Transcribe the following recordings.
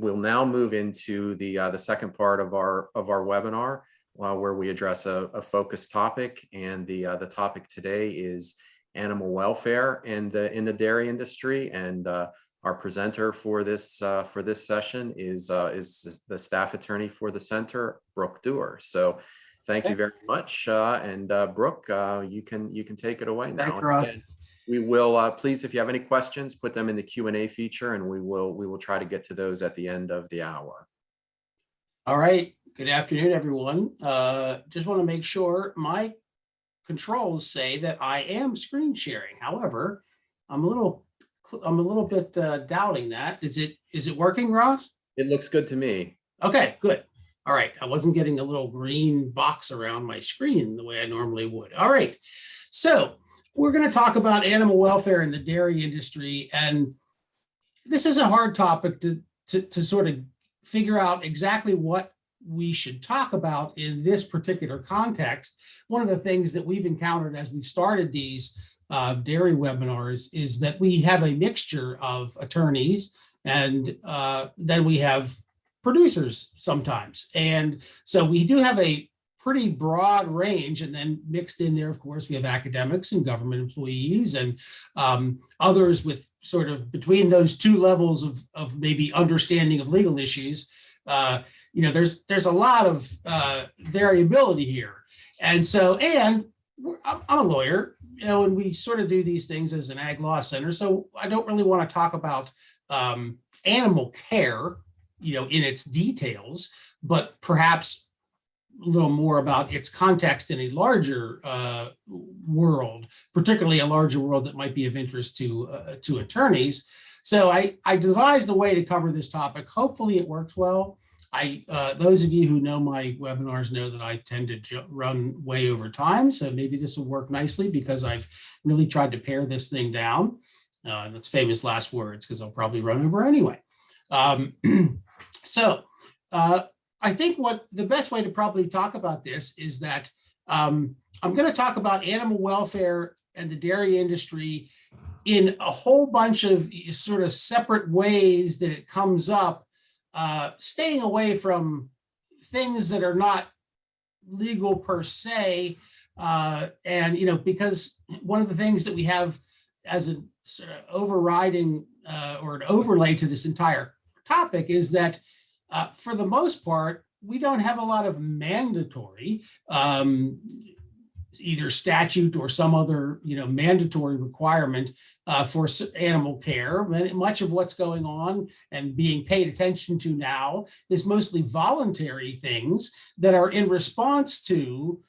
we'll now move into the second part of our webinar, where we address a focused topic. And the topic today is animal welfare in the dairy industry. And our presenter for this session is the staff attorney for the center, Brook Duer. So thank you very much. And Brook, you can take it away now. Thanks, we will please, if you have any questions, put them in the Q&A feature, and we will try to get to those at the end of the hour. All right. Good afternoon, everyone. Just want to make sure my controls say that I am screen sharing. However, I'm a little bit doubting that. Is it working, Ross? It looks good to me. Okay, good. All right. I wasn't getting a little green box around my screen the way I normally would. All right. So we're going to talk about animal welfare in the dairy industry. And this is a hard topic to sort of figure out exactly what we should talk about in this particular context. One of the things that we've encountered as we've started these dairy webinars is that we have a mixture of attorneys, and then we have producers sometimes. And so we do have a pretty broad range, and then mixed in there, of course, we have academics and government employees and others with sort of between those two levels of maybe understanding of legal issues. There's a lot of variability here. And so, and I'm a lawyer, and we sort of do these things as an ag law center. So I don't really want to talk about animal care, in its details, but perhaps a little more about its context in a larger world, particularly a larger world that might be of interest to attorneys. So I devised a way to cover this topic. Hopefully it works well. Those of you who know my webinars know that I tend to run way over time. So maybe this will work nicely because I've really tried to pare this thing down. That's famous last words, because I'll probably run over anyway. I think the best way to probably talk about this is that I'm going to talk about animal welfare and the dairy industry in a whole bunch of sort of separate ways that it comes up, staying away from things that are not legal per se. And, because one of the things that we have as a sort of overriding or an overlay to this entire topic is that for the most part, we don't have a lot of mandatory, either statute or some other, mandatory requirement for animal care. Much of what's going on and being paid attention to now is mostly voluntary things that are in response to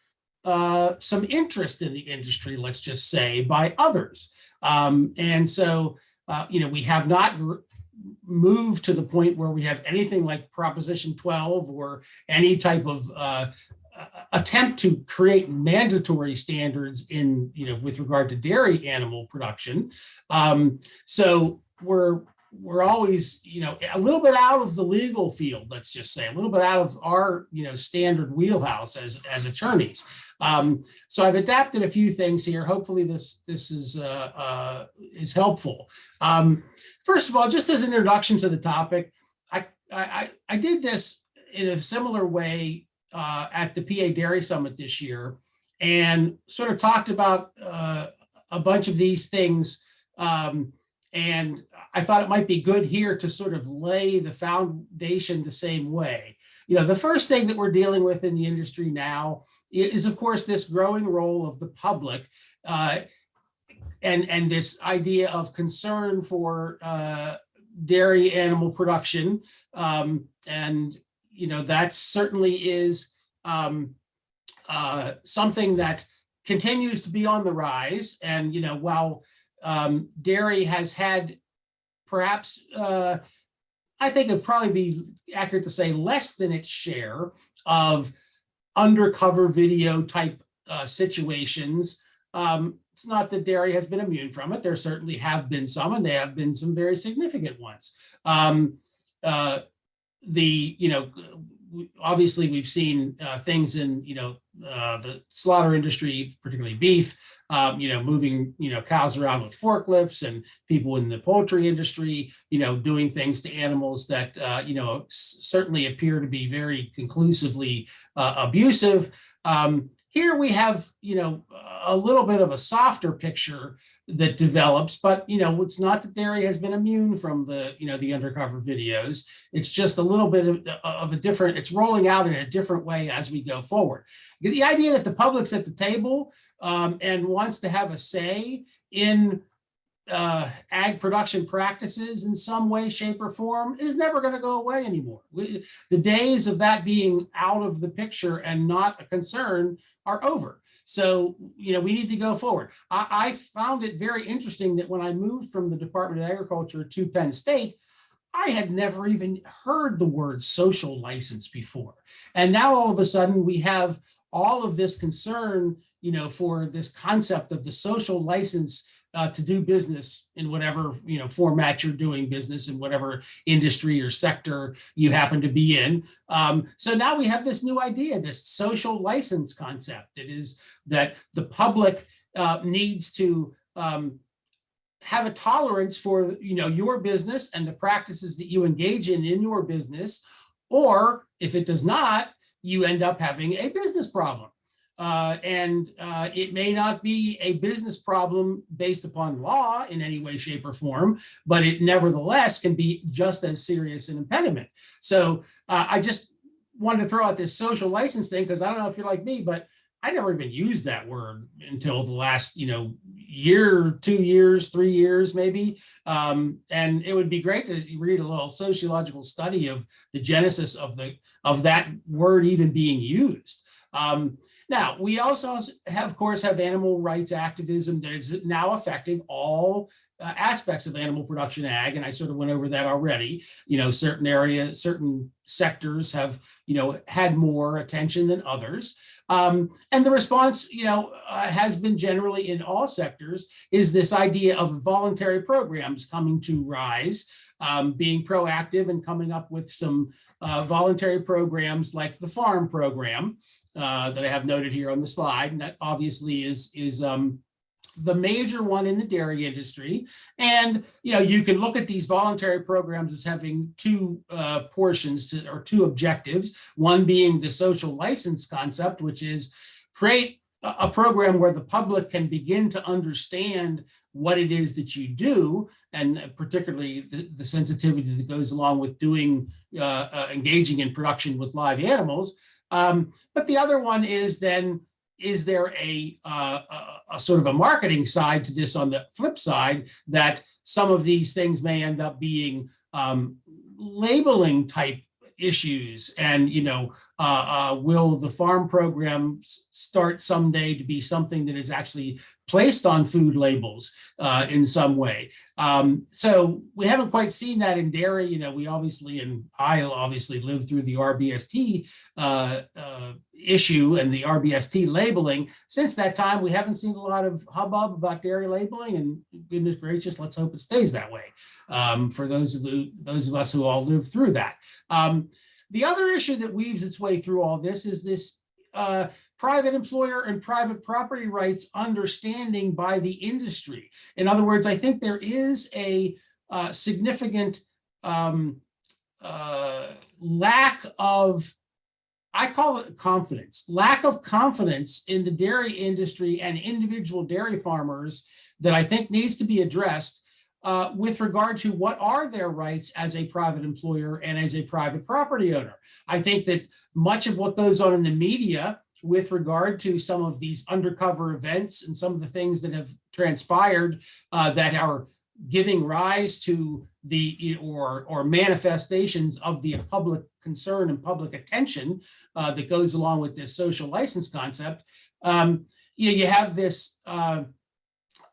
some interest in the industry, let's just say, by others. And so, we have not moved to the point where we have anything like Proposition 12 or any type of attempt to create mandatory standards in, with regard to dairy animal production. So we're always, a little bit out of the legal field, let's just say, a little bit out of our, standard wheelhouse as attorneys. So I've adapted a few things here. Hopefully this is helpful. First of all, just as an introduction to the topic, I did this in a similar way at the PA Dairy Summit this year, and sort of talked about a bunch of these things. And I thought it might be good here to sort of lay the foundation the same way. The first thing that we're dealing with in the industry now is, of course, this growing role of the public and this idea of concern for dairy animal production. And, that certainly is something that continues to be on the rise. And, while dairy has had perhaps, I think it'd probably be accurate to say less than its share of undercover video type situations. It's not that dairy has been immune from it. There certainly have been some, and they have been some very significant ones. Obviously we've seen things in, the slaughter industry, particularly beef, moving, cows around with forklifts, and people in the poultry industry, doing things to animals that, certainly appear to be very conclusively abusive. Here we have, a little bit of a softer picture that develops, but, it's not that dairy has been immune from the undercover videos. It's just a little bit of a different, it's rolling out in a different way as we go forward. The idea that the public's at the table and wants to have a say in ag production practices in some way, shape, or form is never going to go away anymore. The days of that being out of the picture and not a concern are over. So, we need to go forward. I found it very interesting that when I moved from the Department of Agriculture to Penn State, I had never even heard the word social license before. And now all of a sudden we have all of this concern, for this concept of the social license to do business in whatever format you're doing business in, whatever industry or sector you happen to be in. So now we have this new idea, this social license concept. It is that the public needs to have a tolerance for your business and the practices that you engage in your business, or if it does not, you end up having a business problem. And it may not be a business problem based upon law in any way, shape, or form, but it nevertheless can be just as serious an impediment. So I just wanted to throw out this social license thing, because I don't know if you're like me, but I never even used that word until the last, year, 2 years, 3 years, maybe. And it would be great to read a little sociological study of the genesis of that word even being used. Now, we also have, of course, have animal rights activism that is now affecting all aspects of animal production ag, and I sort of went over that already. Certain areas, certain sectors have, had more attention than others. And the response, has been generally in all sectors, is this idea of voluntary programs coming to rise, being proactive and coming up with some voluntary programs like the F.A.R.M program that I have noted here on the slide. And that obviously is the major one in the dairy industry. And, you can look at these voluntary programs as having two portions or two objectives, one being the social license concept, which is create a program where the public can begin to understand what it is that you do, and particularly the sensitivity that goes along with doing, engaging in production with live animals. But the other one is then, is there a sort of a marketing side to this on the flip side, that some of these things may end up being labeling type issues, and will the F.A.R.M program start someday to be something that is actually placed on food labels in some way? So we haven't quite seen that in dairy. We obviously, and I obviously lived through the RBST issue and the RBST labeling. Since that time, we haven't seen a lot of hubbub about dairy labeling, and goodness gracious, let's hope it stays that way for those of us who all lived through that. The other issue that weaves its way through all this is this private employer and private property rights understanding by the industry. In other words, I think there is a significant lack of, I call it confidence, lack of confidence in the dairy industry and individual dairy farmers that I think needs to be addressed with regard to what are their rights as a private employer and as a private property owner. I think that much of what goes on in the media with regard to some of these undercover events and some of the things that have transpired that are giving rise to the or manifestations of the public concern and public attention that goes along with this social license concept, you have this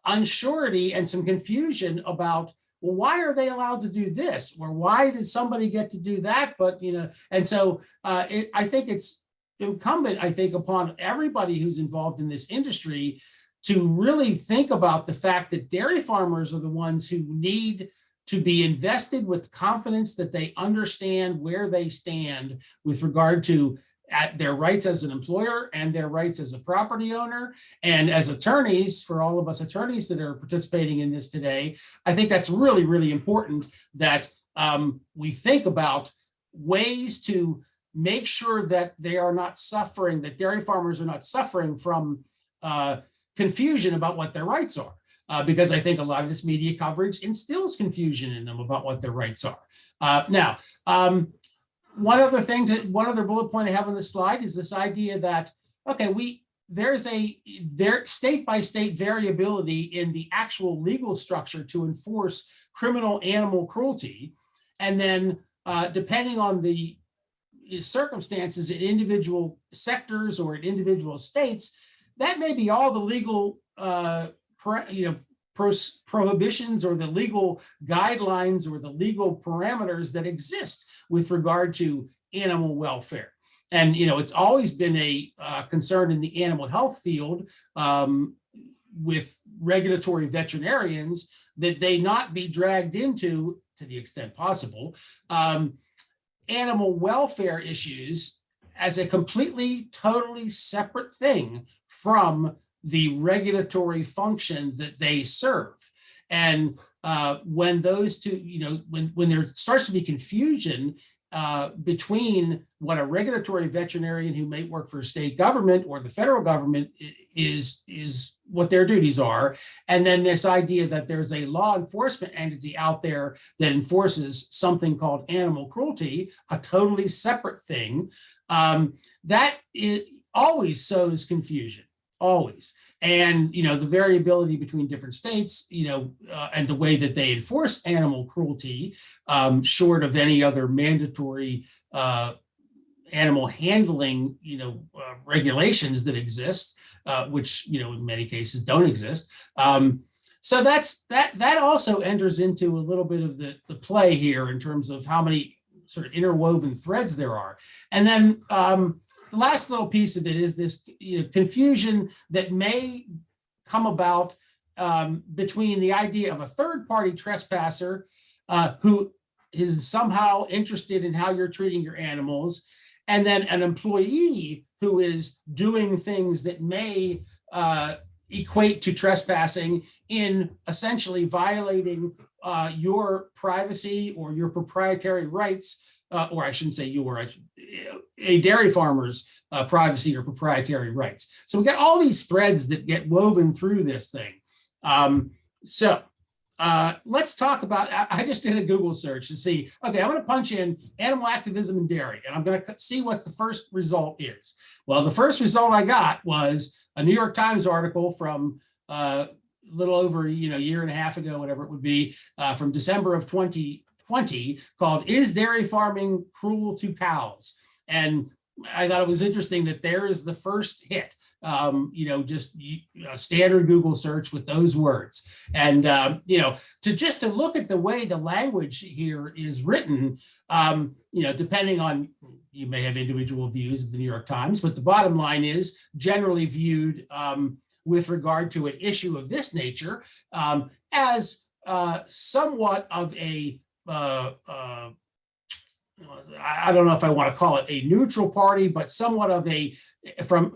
unsurety and some confusion about, well, why are they allowed to do this, or why did somebody get to do that? But and so I think it's incumbent, I think, upon everybody who's involved in this industry to really think about the fact that dairy farmers are the ones who need to be invested with confidence that they understand where they stand with regard to at their rights as an employer and their rights as a property owner. And as attorneys, for all of us attorneys that are participating in this today, I think that's really, really important that we think about ways to make sure that they are not suffering, that dairy farmers are not suffering from confusion about what their rights are. Because I think a lot of this media coverage instills confusion in them about what their rights are. Now, one other bullet point I have on this slide is this idea that, okay, there's state by state variability in the actual legal structure to enforce criminal animal cruelty. And then depending on the circumstances in individual sectors or in individual states, that may be all the legal prohibitions or the legal guidelines or the legal parameters that exist with regard to animal welfare. And it's always been a concern in the animal health field with regulatory veterinarians that they not be dragged into, to the extent possible, animal welfare issues as a completely, totally separate thing from the regulatory function that they serve. And when those two, when there starts to be confusion between what a regulatory veterinarian who may work for a state government or the federal government is what their duties are, and then this idea that there's a law enforcement entity out there that enforces something called animal cruelty, a totally separate thing, that always sows confusion. Always. And, the variability between different states, and the way that they enforce animal cruelty, short of any other mandatory animal handling, regulations that exist, which, in many cases don't exist. So that also enters into a little bit of the play here in terms of how many sort of interwoven threads there are. And then, the last little piece of it is this confusion that may come about between the idea of a third-party trespasser who is somehow interested in how you're treating your animals, and then an employee who is doing things that may equate to trespassing in essentially violating your privacy or your proprietary rights. Or I shouldn't say a dairy farmer's privacy or proprietary rights. So we got all these threads that get woven through this thing. So let's talk about, I just did a Google search to see, okay, I'm going to punch in animal activism and dairy, and I'm going to see what the first result is. Well, the first result I got was a New York Times article from a little over a year and a half ago, whatever it would be, from December of 2020, called "Is Dairy Farming Cruel to Cows?" And I thought it was interesting that there is the first hit, just a standard Google search with those words. And, to look at the way the language here is written, depending on, you may have individual views of the New York Times, but the bottom line is generally viewed with regard to an issue of this nature as somewhat of a I don't know if I want to call it a neutral party, but somewhat of a, from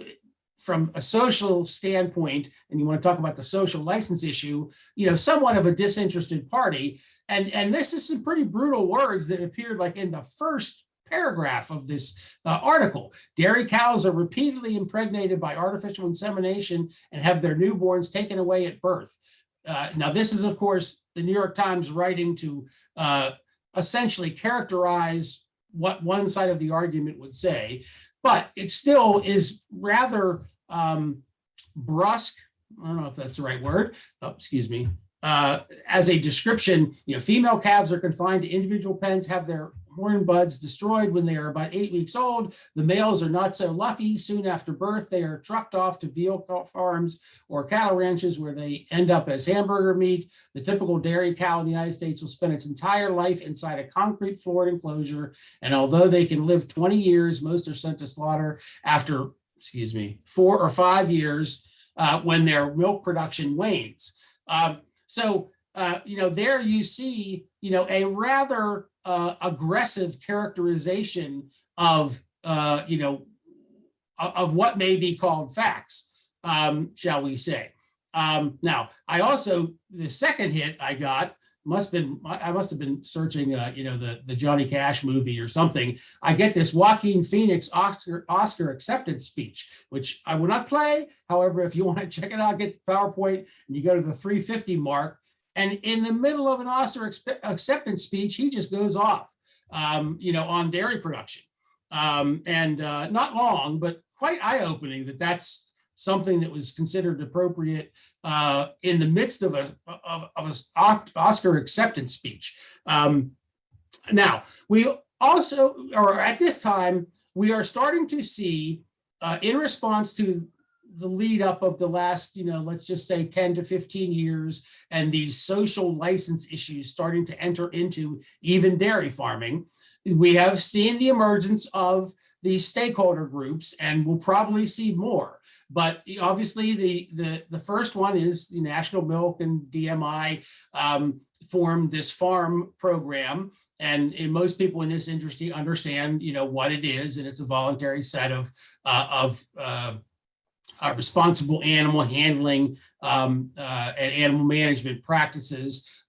a social standpoint, and you want to talk about the social license issue, somewhat of a disinterested party. And this is some pretty brutal words that appeared like in the first paragraph of this article. Dairy cows are repeatedly impregnated by artificial insemination and have their newborns taken away at birth. Now, this is, of course, the New York Times writing to essentially characterize what one side of the argument would say, but it still is rather brusque. I don't know if that's the right word. Oh, excuse me. As a description, female calves are confined to individual pens, have their horn buds destroyed when they are about 8 weeks old. The males are not so lucky. Soon after birth, they are trucked off to veal farms or cattle ranches where they end up as hamburger meat. The typical dairy cow in the United States will spend its entire life inside a concrete floored enclosure. And although they can live 20 years, most are sent to slaughter after, 4 or 5 years when their milk production wanes. There you see, a rather aggressive characterization of, of what may be called facts, shall we say. Now, I also, the second hit I got I must have been searching, the Johnny Cash movie or something. I get this Joaquin Phoenix Oscar acceptance speech, which I will not play. However, if you want to check it out, get the PowerPoint and you go to the 350 mark. And in the middle of an Oscar acceptance speech, he just goes off, on dairy production. Not long, but quite eye-opening that's something that was considered appropriate in the midst of an Oscar acceptance speech. Now, we also, or at this time, we are starting to see, in response to the lead up of the last, let's just say 10 to 15 years, and these social license issues starting to enter into even dairy farming, we have seen the emergence of these stakeholder groups, and we'll probably see more. But obviously, the first one is the National Milk and DMI formed this F.A.R.M program, and most people in this industry understand, what it is, and it's a voluntary set of responsible animal handling and animal management practices,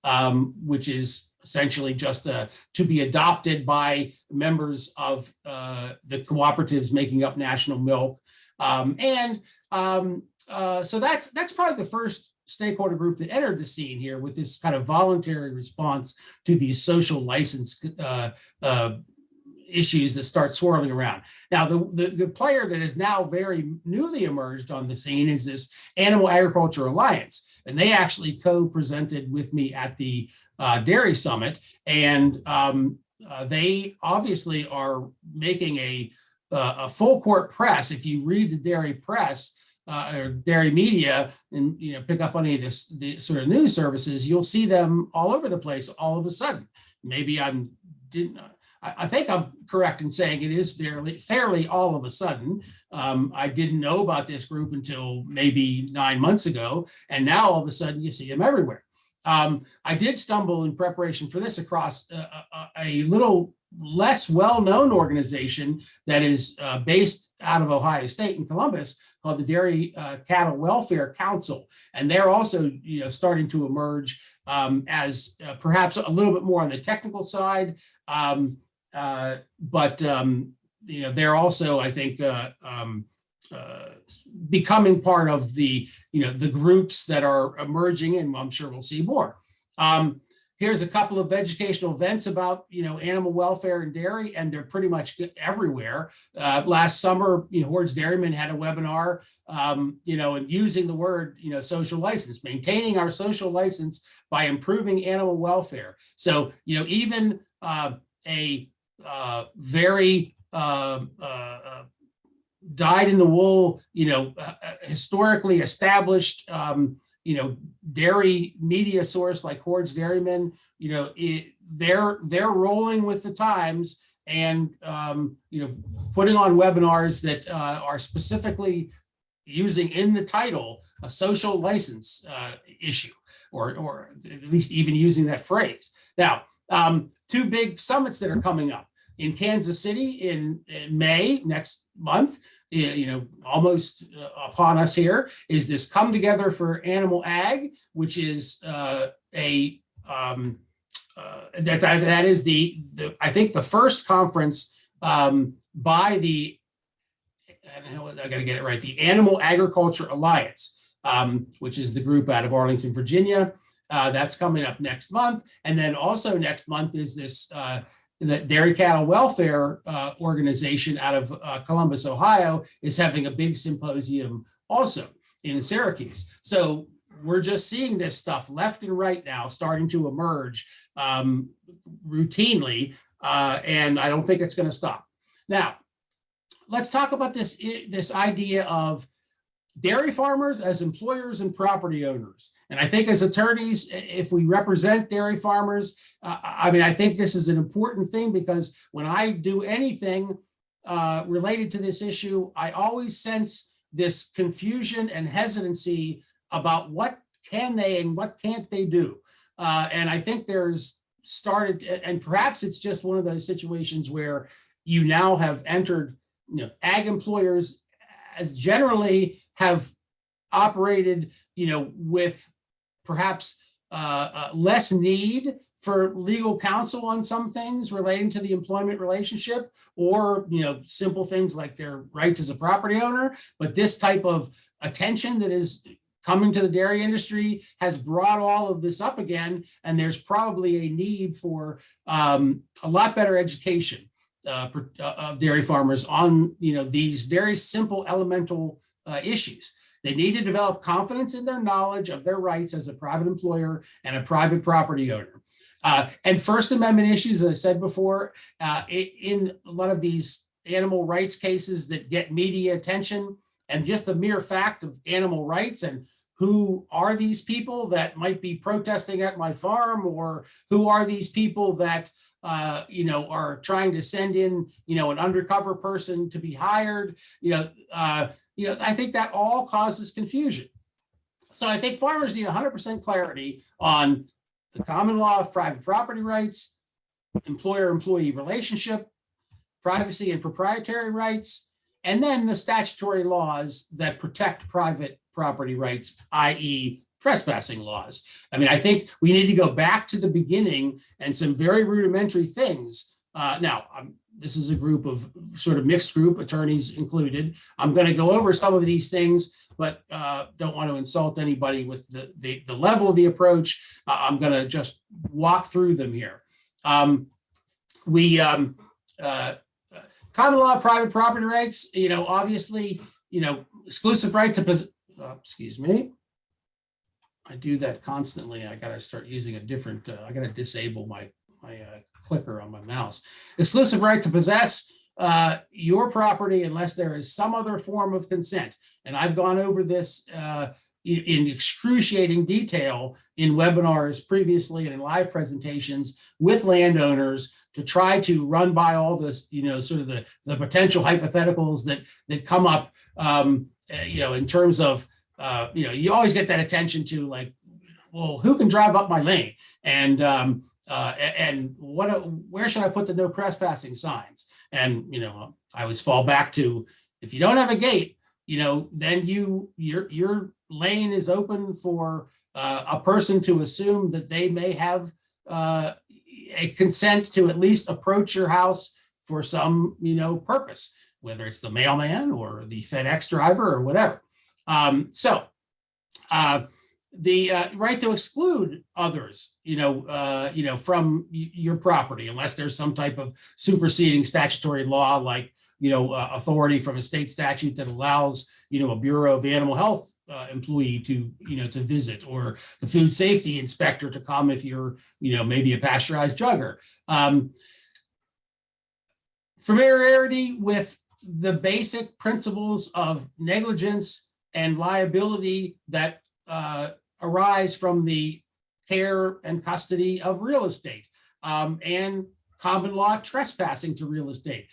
which is essentially just to be adopted by members of the cooperatives making up National Milk. So that's probably the first stakeholder group that entered the scene here with this kind of voluntary response to these social license issues that start swirling around. Now, the player that is now very newly emerged on the scene is this Animal Agriculture Alliance. And they actually co-presented with me at the Dairy Summit. And they obviously are making a full court press. If you read the dairy press, or dairy media, and pick up any of the sort of news services, you'll see them all over the place all of a sudden. Maybe I think I'm correct in saying it is fairly all of a sudden. I didn't know about this group until maybe 9 months ago, and now all of a sudden you see them everywhere. I did stumble in preparation for this across a little less well-known organization that is based out of Ohio State in Columbus called the Dairy Cattle Welfare Council. And they're also starting to emerge as perhaps a little bit more on the technical side. But they're also, I think, becoming part of the groups that are emerging, and I'm sure we'll see more. Here's a couple of educational events about animal welfare and dairy, and they're pretty much everywhere. Last summer, Hoard's Dairymen had a webinar, and using the word social license, maintaining our social license by improving animal welfare. So even a very dyed-in-the-wool, historically established, dairy media source like Hoard's Dairymen, they're rolling with the times and, putting on webinars that are specifically using in the title a social license issue, or at least even using that phrase. Now, two big summits that are coming up in Kansas City in May next month, almost upon us here, is this Come Together for Animal Ag, which is that is the I think the first conference by the, I got to get it right, the Animal Agriculture Alliance, which is the group out of Arlington, Virginia. That's coming up next month. And then also next month is this the Dairy Cattle Welfare Organization out of Columbus, Ohio, is having a big symposium also in Syracuse. So we're just seeing this stuff left and right now starting to emerge routinely, and I don't think it's going to stop. Now, let's talk about this idea of dairy farmers as employers and property owners. And I think as attorneys, if we represent dairy farmers, I think this is an important thing, because when I do anything related to this issue, I always sense this confusion and hesitancy about what can they and what can't they do. And I think there's started, and perhaps it's just one of those situations where you now have entered ag employers generally have operated, with perhaps less need for legal counsel on some things relating to the employment relationship, or simple things like their rights as a property owner. But this type of attention that is coming to the dairy industry has brought all of this up again, and there's probably a need for a lot better education of dairy farmers on these very simple elemental issues. They need to develop confidence in their knowledge of their rights as a private employer and a private property owner. And First Amendment issues, as I said before, in a lot of these animal rights cases that get media attention, and just the mere fact of animal rights and who are these people that might be protesting at my farm, or who are these people that are trying to send in an undercover person to be hired. I think that all causes confusion. So I think farmers need 100% clarity on the common law of private property rights, employer-employee relationship, privacy and proprietary rights, and then the statutory laws that protect private property rights, i.e. trespassing laws. I mean, I think we need to go back to the beginning and some very rudimentary things. This is a group of sort of mixed group, attorneys included. I'm going to go over some of these things, but don't want to insult anybody with the level of the approach. I'm going to just walk through them here. Common law of private property rights, obviously, exclusive right to excuse me. I do that constantly. I got to start using a different, I got to disable my clicker on my mouse. Exclusive right to possess your property unless there is some other form of consent. And I've gone over this in excruciating detail in webinars previously and in live presentations with landowners to try to run by all this, sort of the potential hypotheticals that come up, in terms of, you always get that attention to, like, well, who can drive up my lane? And where should I put the no trespassing signs? And, I always fall back to, if you don't have a gate, then your lane is open for a person to assume that they may have a consent to at least approach your house for some, purpose, whether it's the mailman or the FedEx driver or whatever. The right to exclude others, from your property, unless there's some type of superseding statutory law, like, authority from a state statute that allows, a Bureau of Animal Health employee to visit, or the food safety inspector to come if you're, maybe a pasteurized jugger. Familiarity with the basic principles of negligence and liability that arise from the care and custody of real estate, and common law trespassing to real estate,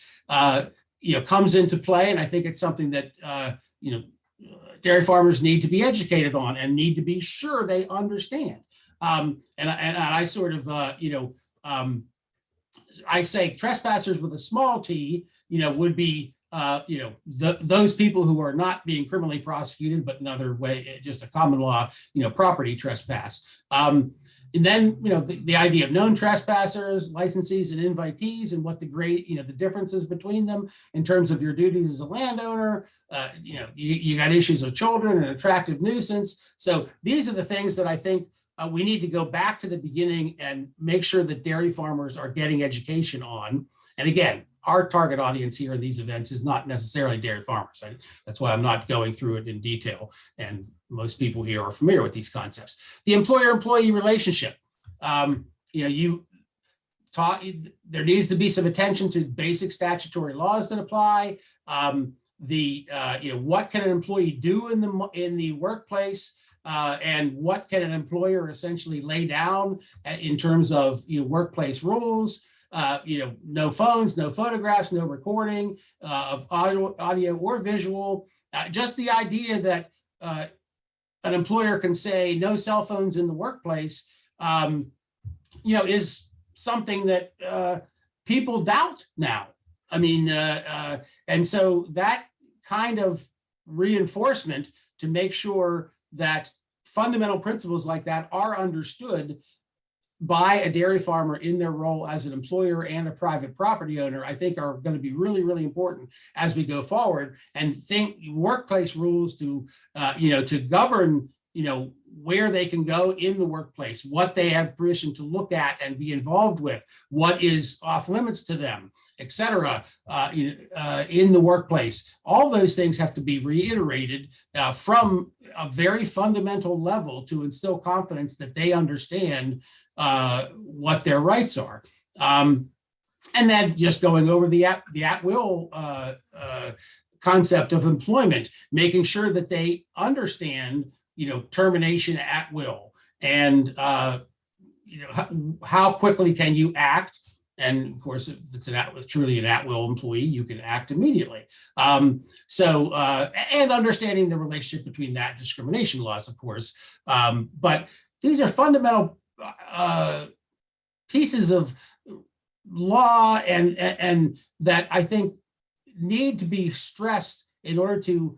comes into play. And I think it's something that, dairy farmers need to be educated on and need to be sure they understand. And I sort of, I say trespassers with a small t, would be, those people who are not being criminally prosecuted, but another way, just a common law, property trespass. And then, the idea of known trespassers, licensees, and invitees, and what the the differences between them in terms of your duties as a landowner. You got issues of children and attractive nuisance. So these are the things that I think we need to go back to the beginning and make sure that dairy farmers are getting education on. And again, our target audience here in these events is not necessarily dairy farmers. That's why I'm not going through it in detail. And most people here are familiar with these concepts. The employer-employee relationship. You taught there needs to be some attention to basic statutory laws that apply. What can an employee do in the workplace? And what can an employer essentially lay down in terms of workplace rules? No phones, no photographs, no recording of audio or visual. Just the idea that an employer can say no cell phones in the workplace, is something that people doubt now. I mean, and so that kind of reinforcement to make sure that fundamental principles like that are understood by a dairy farmer in their role as an employer and a private property owner, I think are going to be really, really important as we go forward, and think workplace rules to, to govern, where they can go in the workplace, what they have permission to look at and be involved with, what is off limits to them, et cetera, in the workplace. All those things have to be reiterated from a very fundamental level to instill confidence that they understand what their rights are. And then just going over the at-will concept of employment, making sure that they understand termination at will, and how quickly can you act? And of course, if it's truly an at-will employee, you can act immediately. And understanding the relationship between that and discrimination laws, of course. But these are fundamental pieces of law and that I think need to be stressed in order to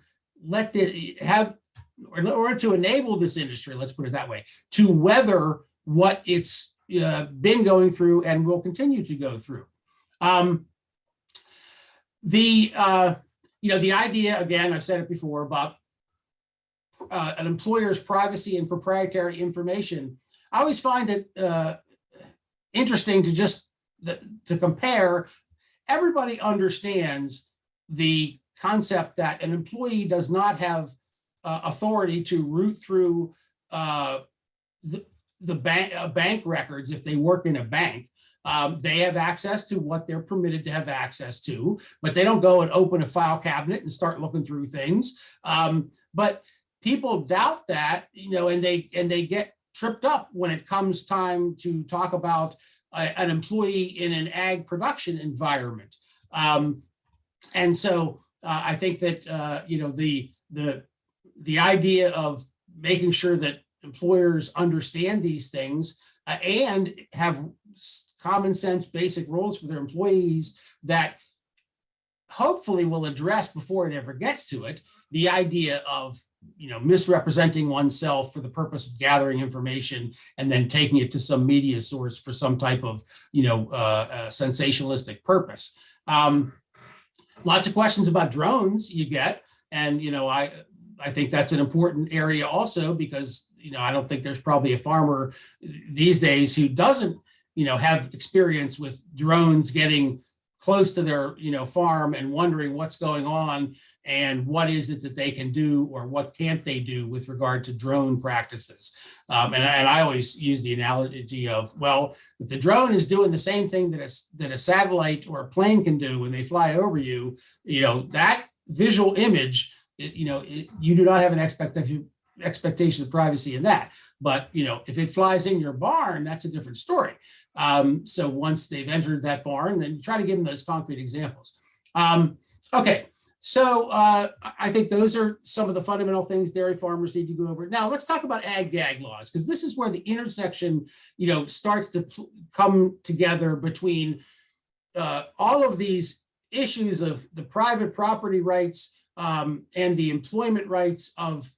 in order to enable this industry, let's put it that way, to weather what it's been going through and will continue to go through. The idea, again, I've said it before, about an employer's privacy and proprietary information, I always find it interesting to compare. Everybody understands the concept that an employee does not have authority to root through the bank records if they work in a bank. They have access to what they're permitted to have access to, but they don't go and open a file cabinet and start looking through things. But people doubt that, and they get tripped up when it comes time to talk about an employee in an ag production environment. And so I think that the idea of making sure that employers understand these things and have common sense basic rules for their employees that hopefully will address, before it ever gets to it, the idea of misrepresenting oneself for the purpose of gathering information and then taking it to some media source for some type of sensationalistic purpose. Lots of questions about drones you get, and I think that's an important area also, because I don't think there's probably a farmer these days who doesn't have experience with drones getting close to their farm and wondering what's going on and what is it that they can do or what can't they do with regard to drone practices. And I always use the analogy of, well, if the drone is doing the same thing that a satellite or a plane can do when they fly over you, that visual image, you do not have an expectation of privacy in that. But if it flies in your barn, that's a different story. So once they've entered that barn, then you try to give them those concrete examples. Okay, so I think those are some of the fundamental things dairy farmers need to go over. Now let's talk about ag-gag laws, because this is where the intersection starts to come together between all of these issues of the private property rights and the employment rights of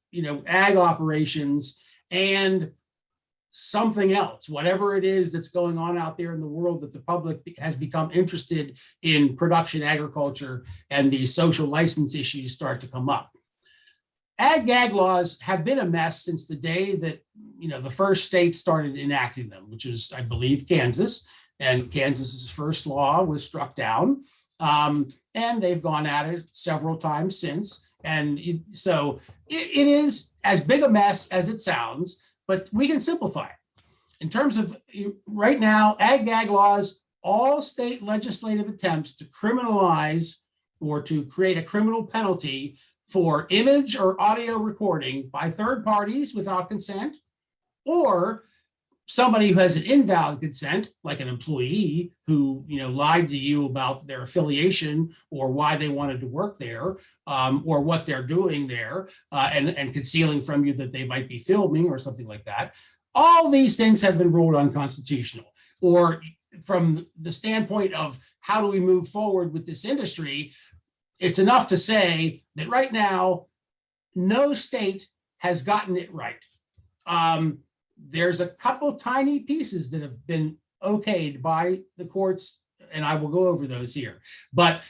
ag operations and something else, whatever it is that's going on out there in the world that the public has become interested in production agriculture, and these social license issues start to come up. Ag-gag laws have been a mess since the day that the first state started enacting them, which is, I believe, Kansas, and Kansas's first law was struck down. And they've gone at it several times since. And so it is as big a mess as it sounds, but we can simplify it. In terms of right now, ag-gag laws, all state legislative attempts to criminalize or to create a criminal penalty for image or audio recording by third parties without consent, or somebody who has an invalid consent, like an employee who lied to you about their affiliation or why they wanted to work there, or what they're doing there, and concealing from you that they might be filming or something like that. All these things have been ruled unconstitutional. Or from the standpoint of how do we move forward with this industry, it's enough to say that right now no state has gotten it right. There's a couple tiny pieces that have been okayed by the courts, and I will go over those here. But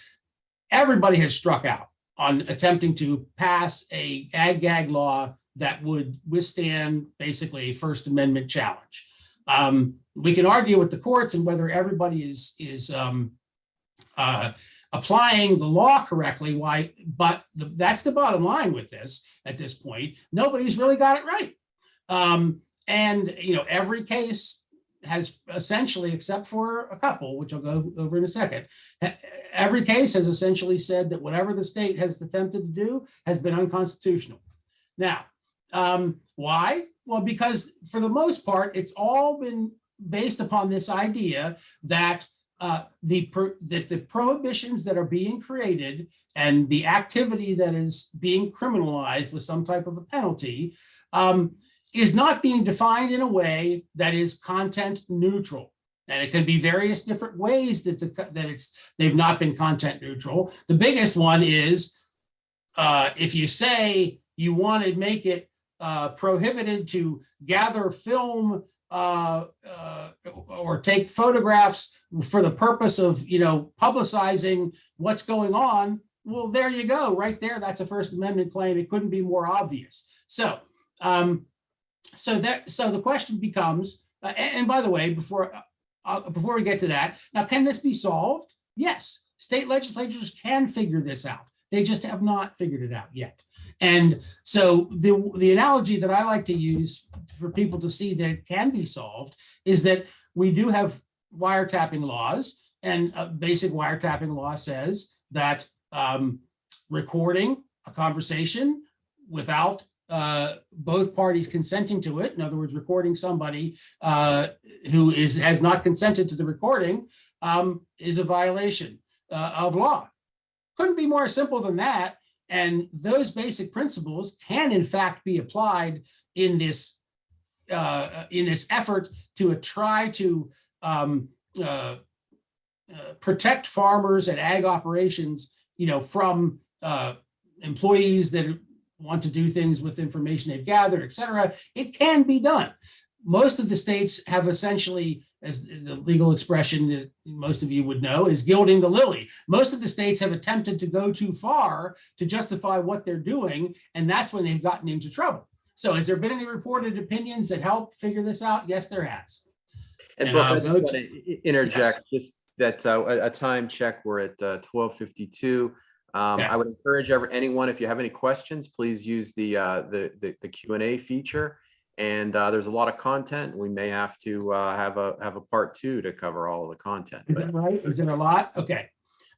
everybody has struck out on attempting to pass a ag-gag law that would withstand basically a First Amendment challenge. We can argue with the courts and whether everybody is applying the law correctly. Why? But that's the bottom line with this at this point. Nobody's really got it right. And every case has essentially, except for a couple, which I'll go over in a second, every case has essentially said that whatever the state has attempted to do has been unconstitutional. Now, why? Well, because for the most part, it's all been based upon this idea that the prohibitions that are being created and the activity that is being criminalized with some type of a penalty is not being defined in a way that is content neutral. And it can be various different ways that they've not been content neutral. The biggest one is if you say you want to make it prohibited to gather film or take photographs for the purpose of publicizing what's going on, well, there you go, right there. That's a First Amendment claim. It couldn't be more obvious. So the question becomes, and by the way, before we get to that, now, can this be solved? Yes, state legislatures can figure this out. They just have not figured it out yet. And so the analogy that I like to use for people to see that it can be solved is that we do have wiretapping laws, and a basic wiretapping law says that recording a conversation without both parties consenting to it, in other words, recording somebody who has not consented to the recording, is a violation of law. Couldn't be more simple than that. And those basic principles can, in fact, be applied in this effort to try to protect farmers and ag operations, from employees that want to do things with information they've gathered, et cetera. It can be done. Most of the states have essentially, as the legal expression that most of you would know, is gilding the lily. Most of the states have attempted to go too far to justify what they're doing, and that's when they've gotten into trouble. So has there been any reported opinions that help figure this out? Yes, there has. And Brooke, I just want to interject, yes, just that a time check, we're at 12:52. I would encourage anyone, if you have any questions, please use the Q&A feature. And there's a lot of content. We may have to have a part 2 to cover all of the content. Is that right? Is there a lot? Okay.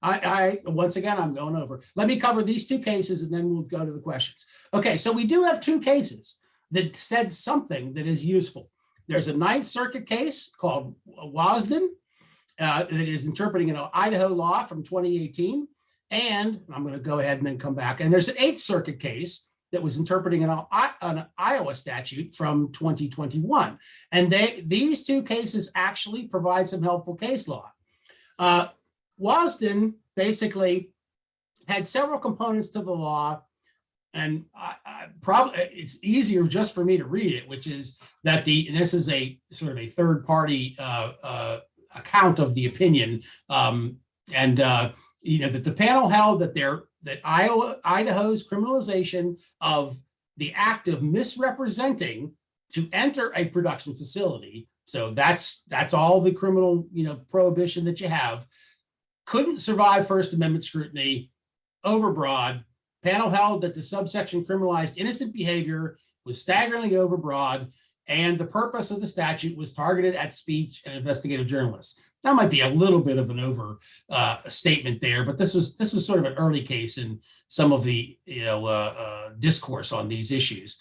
I once again, I'm going over. Let me cover these 2 cases and then we'll go to the questions. Okay, so we do have 2 cases that said something that is useful. There's a 9th Circuit case called Wasden that is interpreting an Idaho law from 2018. And I'm going to go ahead and then come back. And there's an 8th Circuit case that was interpreting an Iowa statute from 2021. And these 2 cases actually provide some helpful case law. Wasden basically had several components to the law, and probably it's easier just for me to read it, which is that this is a sort of a third-party account of the opinion, that the panel held that Idaho's criminalization of the act of misrepresenting to enter a production facility, so that's all the criminal prohibition that you have, couldn't survive First Amendment scrutiny, overbroad. Panel held that the subsection criminalized innocent behavior was staggeringly overbroad, and the purpose of the statute was targeted at speech and investigative journalists. That might be a little bit of an overstatement there, but this was sort of an early case in some of the discourse on these issues.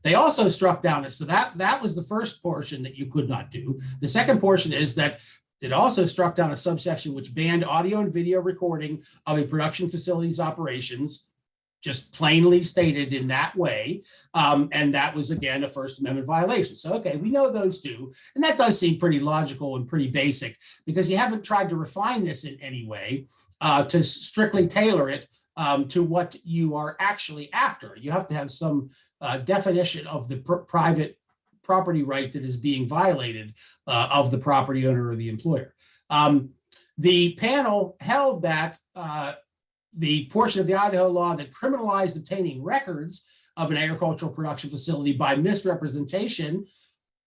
They also struck down, so that was the first portion that you could not do. The second portion is that it also struck down a subsection which banned audio and video recording of a production facility's operations, just plainly stated in that way. And that was, again, a First Amendment violation. So, okay, we know those 2. And that does seem pretty logical and pretty basic, because you haven't tried to refine this in any way to strictly tailor it to what you are actually after. You have to have some definition of the private property right that is being violated of the property owner or the employer. The panel held that the portion of the Idaho law that criminalized obtaining records of an agricultural production facility by misrepresentation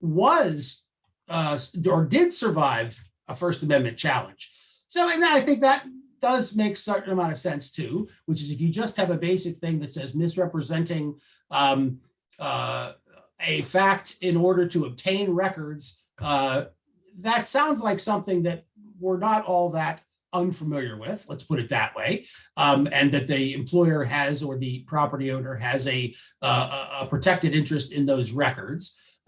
was or did survive a First Amendment challenge. So, and I think that does make a certain amount of sense too, which is if you just have a basic thing that says misrepresenting a fact in order to obtain records, that sounds like something that we're not all that unfamiliar with, let's put it that way, and that the employer has or the property owner has a protected interest in those records,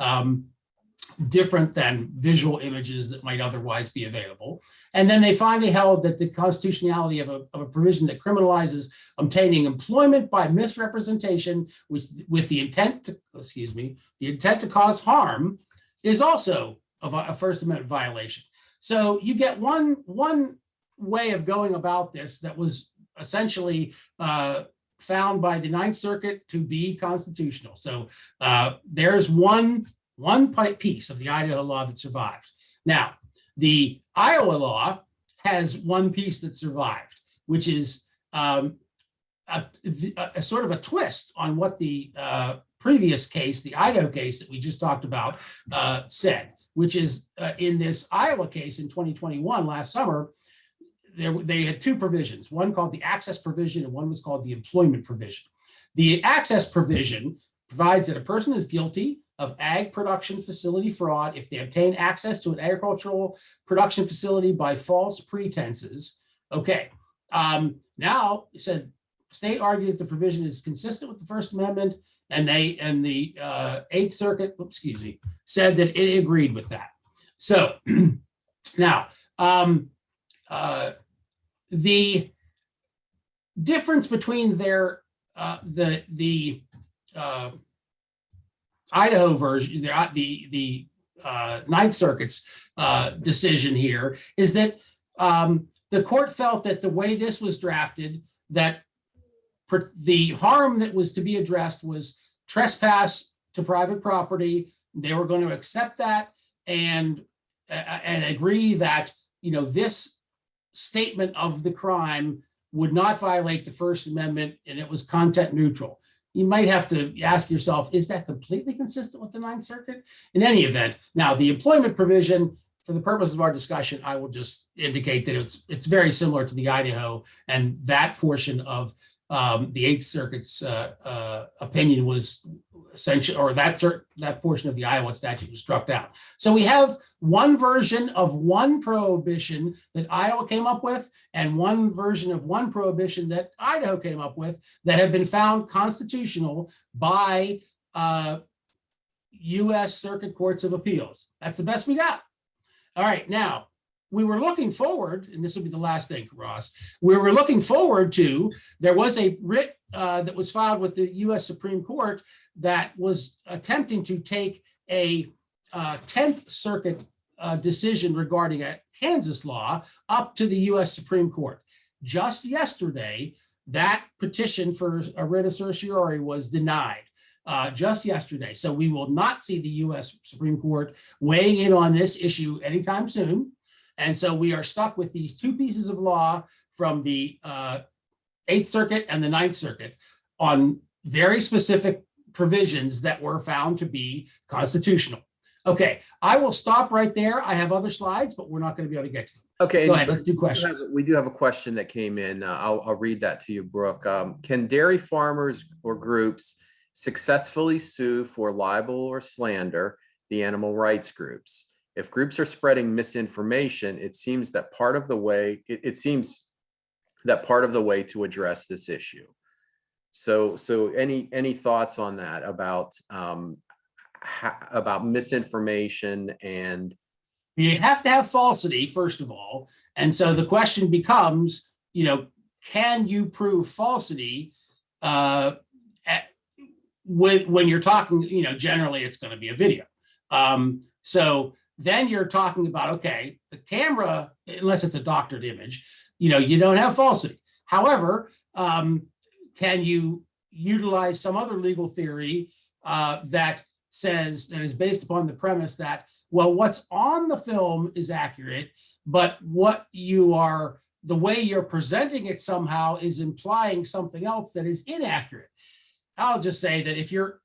different than visual images that might otherwise be available. And then they finally held that the constitutionality of a provision that criminalizes obtaining employment by misrepresentation with the intent to cause harm is also a First Amendment violation. So you get one way of going about this that was essentially found by the Ninth Circuit to be constitutional. So there's one piece of the Idaho law that survived. Now, the Iowa law has one piece that survived, which is a sort of a twist on what the previous case, the Idaho case that we just talked about, said, which is in this Iowa case in 2021, last summer, they had two provisions, one called the access provision and one was called the employment provision. The access provision provides that a person is guilty of ag production facility fraud if they obtain access to an agricultural production facility by false pretenses. Okay, now it said state argued that the provision is consistent with the First Amendment, and the Eighth Circuit, said that it agreed with that. So now the difference between their the Idaho version, the Ninth Circuit's decision here is that the court felt that the way this was drafted, that the harm that was to be addressed was trespass to private property. They were going to accept that and agree that, this statement of the crime would not violate the First Amendment and it was content neutral. You might have to ask yourself, is that completely consistent with the Ninth Circuit? In any event, now the employment provision, for the purpose of our discussion, I will just indicate that it's very similar to the Idaho, and that portion of the Eighth Circuit's opinion was essential, or that portion of the Iowa statute was struck down. So we have one version of one prohibition that Iowa came up with and one version of one prohibition that Idaho came up with that have been found constitutional by U.S. Circuit Courts of Appeals. That's the best we got. All right, now, we were looking forward, and this will be the last thing, Ross, we were looking forward to, there was a writ that was filed with the U.S. Supreme Court that was attempting to take a 10th Circuit decision regarding a Kansas law up to the U.S. Supreme Court. Just yesterday, that petition for a writ of certiorari was denied. Just yesterday. So we will not see the U.S. Supreme Court weighing in on this issue anytime soon. And so we are stuck with these two pieces of law from the Eighth Circuit and the Ninth Circuit on very specific provisions that were found to be constitutional. Okay, I will stop right there. I have other slides, but we're not going to be able to get to them. Okay, go ahead. Let's do questions. We do have a question that came in. I'll read that to you, Brooke. Can dairy farmers or groups successfully sue for libel or slander the animal rights groups? If groups are spreading misinformation, it seems that part of the way to address this issue. So any thoughts on that about misinformation? And you have to have falsity, first of all. And so the question becomes, can you prove falsity when you're talking, generally it's going to be a video. So then you're talking about, okay, the camera, unless it's a doctored image, you don't have falsity. However, can you utilize some other legal theory that is based upon the premise that, well, what's on the film is accurate, but the way you're presenting it somehow is implying something else that is inaccurate. I'll just say that if you're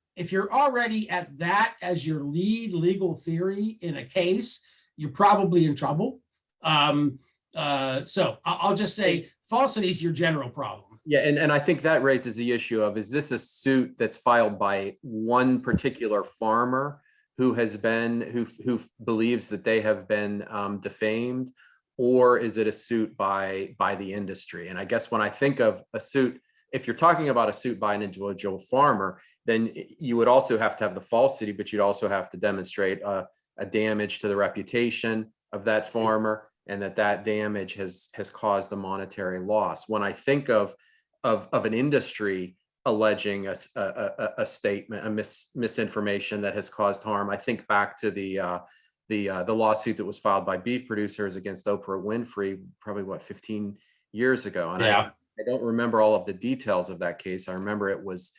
already at that as your lead legal theory in a case, you're probably in trouble. So I'll just say falsity is your general problem. Yeah, and I think that raises the issue of, is this a suit that's filed by one particular farmer who believes that they have been defamed, or is it a suit by the industry? And I guess when I think of a suit, if you're talking about a suit by an individual farmer, then you would also have to have the falsity, but you'd also have to demonstrate a damage to the reputation of that farmer, and that damage has caused the monetary loss. When I think of an industry alleging a statement, misinformation that has caused harm, I think back to the lawsuit that was filed by beef producers against Oprah Winfrey, probably 15 years ago. And I don't remember all of the details of that case. I remember it was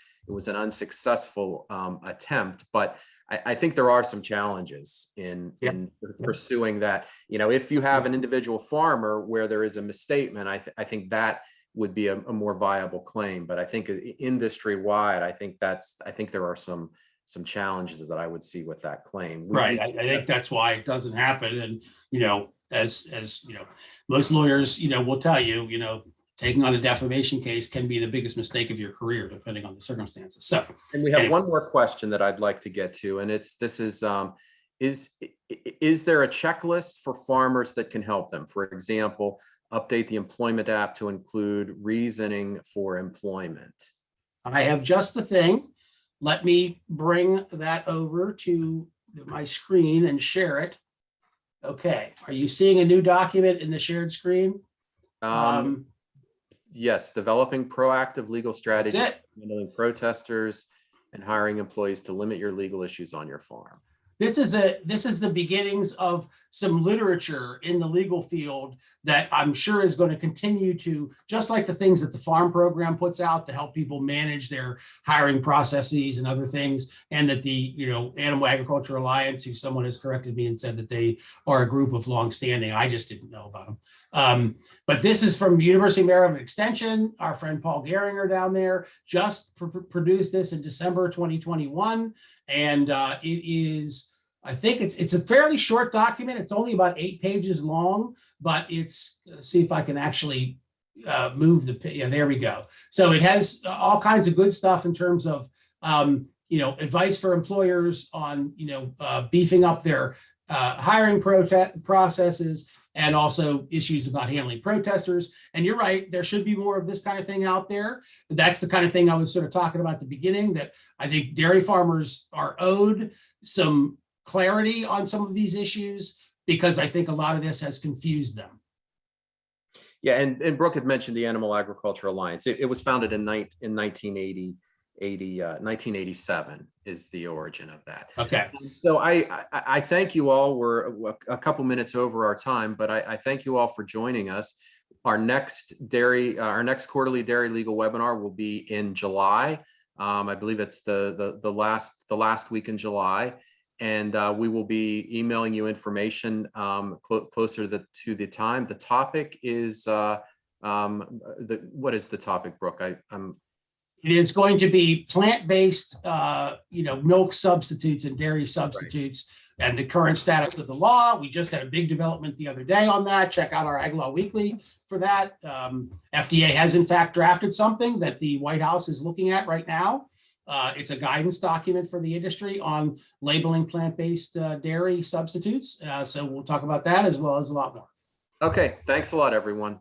an unsuccessful attempt, but I think there are some challenges in pursuing that. If you have an individual farmer where there is a misstatement, I think that would be a more viable claim. But I think industry-wide, I think there are some challenges that I would see with that claim. Right. I think that's why it doesn't happen. And, as most lawyers, will tell you, taking on a defamation case can be the biggest mistake of your career, depending on the circumstances. So, and we have one more question that I'd like to get to, and is there a checklist for farmers that can help them? For example, update the employment app to include reasoning for employment. I have just the thing. Let me bring that over to my screen and share it. Okay. Are you seeing a new document in the shared screen? Yes, developing proactive legal strategies, handling protesters, and hiring employees to limit your legal issues on your farm. This is the beginnings of some literature in the legal field that I'm sure is going to continue to, just like the things that the F.A.R.M program puts out to help people manage their hiring processes and other things, and that the Animal Agriculture Alliance, who someone has corrected me and said that they are a group of longstanding. I just didn't know about them. But this is from University of Maryland Extension. Our friend Paul Gehringer down there just produced this in December 2021, and it is. I think it's a fairly short document. It's only about 8 pages long, but let's see if I can actually move there we go. So it has all kinds of good stuff in terms of, advice for employers on, beefing up their hiring processes, and also issues about handling protesters. And you're right, there should be more of this kind of thing out there. That's the kind of thing I was sort of talking about at the beginning, that I think dairy farmers are owed some clarity on some of these issues, because I think a lot of this has confused them. Yeah, and Brook had mentioned the Animal Agriculture Alliance. It was founded in 1987 is the origin of that. Okay. So I thank you all. We're a couple minutes over our time, but I thank you all for joining us. Our next quarterly dairy legal webinar will be in July. I believe it's the last week in July. And we will be emailing you information closer to the time. The topic is what is the topic, Brook? It is going to be plant-based, milk substitutes and dairy substitutes, and the current status of the law. We just had a big development the other day on that. Check out our Ag Law Weekly for that. FDA has in fact drafted something that the White House is looking at right now. It's a guidance document for the industry on labeling plant-based dairy substitutes. So we'll talk about that as well as a lot more. Okay, thanks a lot, everyone.